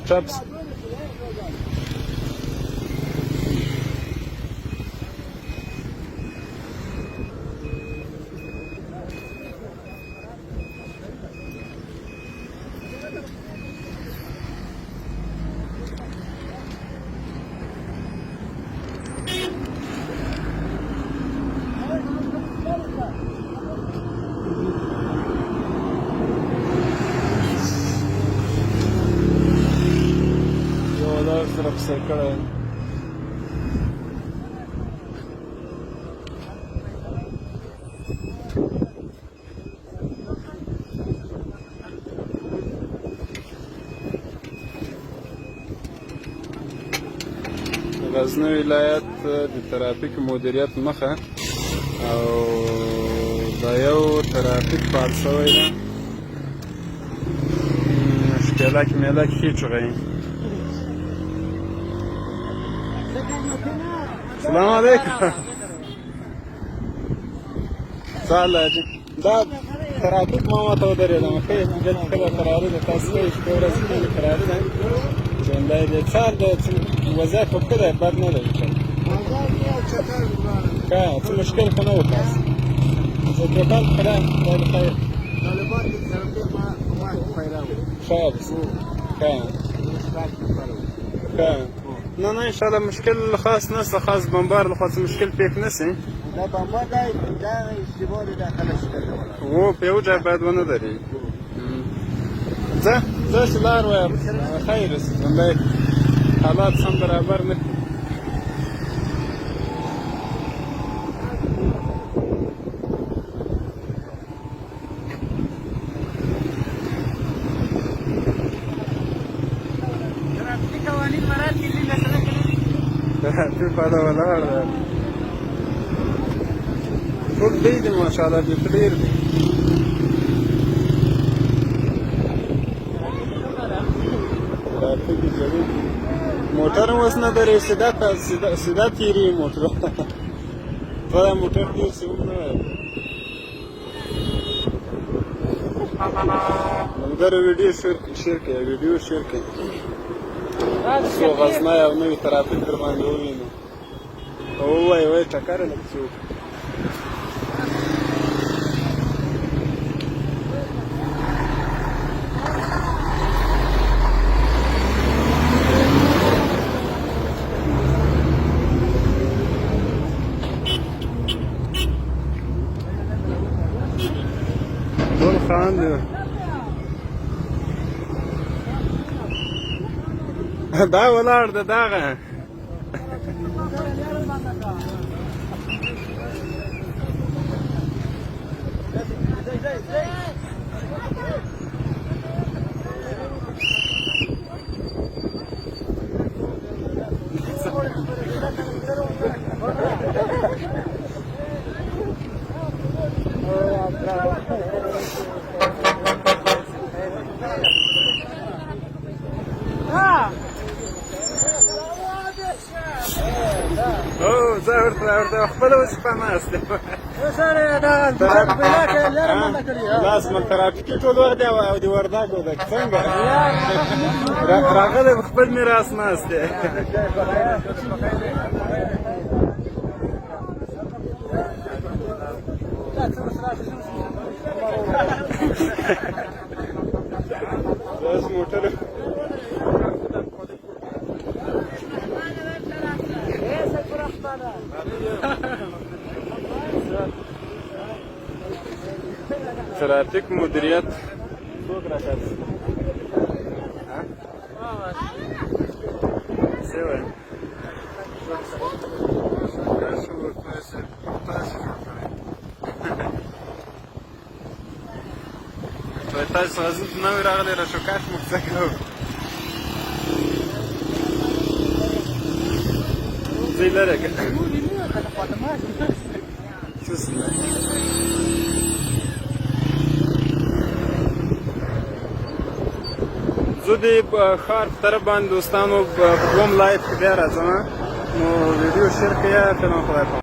چپ طرف سے کړه غزنی ولایت د ټریفک مدیریت مخه او دا یو ټریفک پاک شوی ده شکلک ملک هیچ غی السلام علیکم سهله دا ترافیک ما ماته ودرېدم ښه دلته کله قراري ده تاسو ښه شپې ورځې کله قراري ده ژوندی دی ښار دی وضعیت خو ښه دی بد نه دی ښه څه مشکل خو نه و تاسو زه دوکان ښه دی خدای دې خیر ښه نه نه انشاءالله مشکل خاص نشته خاص بمبار لخوا څه مشکل پیښ نشي دا بمبار دی دا اشتباه دی داخله شته و په یو ځای باید ونه درېږي ځه ځه چې لار وایم خیر اوسي ژوندی حالات سم برابر نه ټول په دا ولاړ دی ټول دی دی ماشاءالله بیخي ډېر دی ټرافیک جوړ موټر هم اوس نه درېږي سیده تېرېږي موټر دا موټر ډېر څه هم نه وایي ملګرو ویډیو شیر کړئ ویډیو شیر کړئ څو غزنی او نوي ترافیک در باندې ووینو ووایي وایي ټکر لږ څه وکړو ټول خاندي دا ولاړ ده دغه زه ورته خپله اوس په ناست یم لاس من ترافیکي ټول وخت دی او د وردګو ده څنګه راغلی خپل میراث ناست دی داس موټر ټرافیک مدیریت څوک راکاږي څه وایم تاسو غزني ته نوی راغلی راشوکاش موږ څه کوو ځئ لرې که زه د ښار په طرف باندې دوستانو په دوم لایف کې بیا راځم نو ویډیو شیر کړئ فلم خدای